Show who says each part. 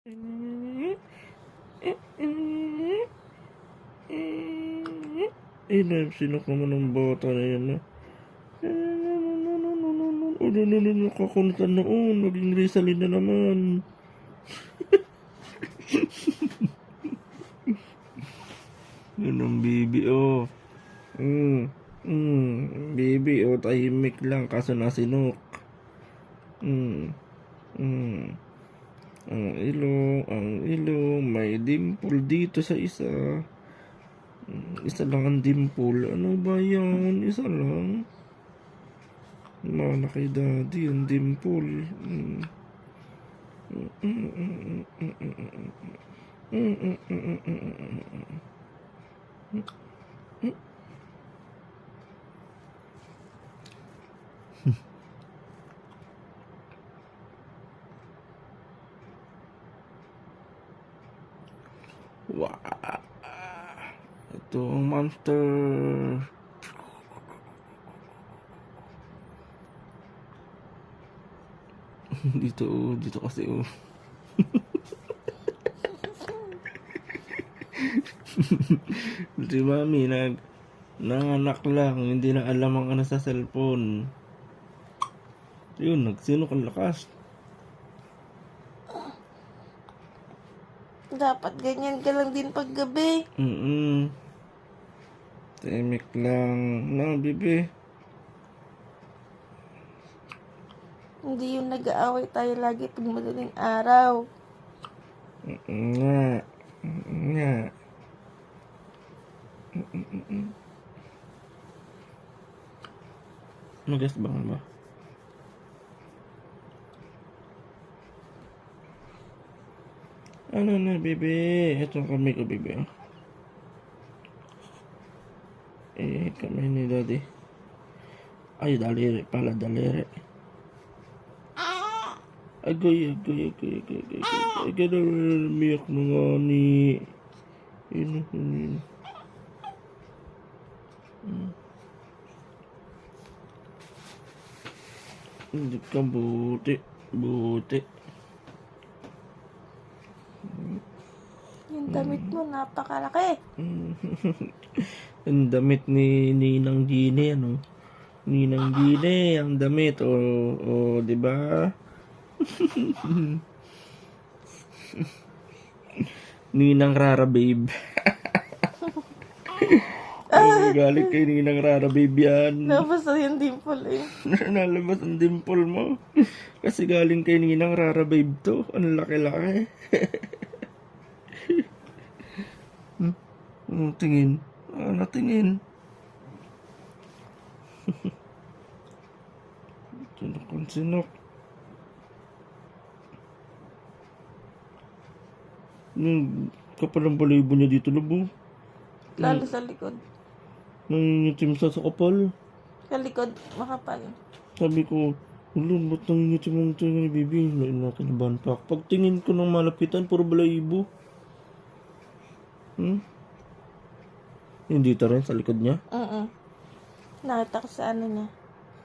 Speaker 1: Sinok naman ng bata na yan, ha? Nakakulitan noon. Naging Rizalin na naman. Yun ang baby, oh. Baby, oh, tahimik lang kaso nasinok. Ang ilong, may dimple dito sa isa. Isa lang ang dimple. Ano ba yan? Isa lang. Malaki daddy yung dimple. Wow. Ito ang monster. Dito kasi, oh. Si mami nanganak lang, hindi na alam ang ano sa cellphone. Yun, nagsinok ang lakas.
Speaker 2: Dapat ganyan ka lang din paggabi.
Speaker 1: Timik lang. No, bibi.
Speaker 2: Hindi yung nag-aaway tayo lagi pag madaling araw.
Speaker 1: Nga. Magas bangan ba? Ano na, bebe? Ito kami ko, bebe. Kami ni daddy. Ay, daliri pala, daliri. Agoy. Ganda miyak na nga ni... Yun. Hindi ka buti.
Speaker 2: Yung damit mo, napakalaki.
Speaker 1: Ang damit ni Ninang Gine, ano? Ninang Gine, ang damit, o, di ba? Ninang Rara Babe. Galit kay Ninang Rara Babe yan.
Speaker 2: Nabasa yung dimple eh.
Speaker 1: Nalabas ang dimple mo. Kasi galing kay Ninang Rara Babe to. Ang laki-laki. Tingin. Natingin. Sinok. Yung kapal ng balayibo niya dito, labo.
Speaker 2: Lalo sa likod.
Speaker 1: Nangingitim sa kapal.
Speaker 2: Sa likod, makapal.
Speaker 1: Sabi ko, ba't nangingitim ang tingin ni Bibi? Lain natin ang banpak. Pagtingin ko ng malapitan, puro balayibo. Yung dito rin, sa likod niya.
Speaker 2: Nakita ko sa ano niya.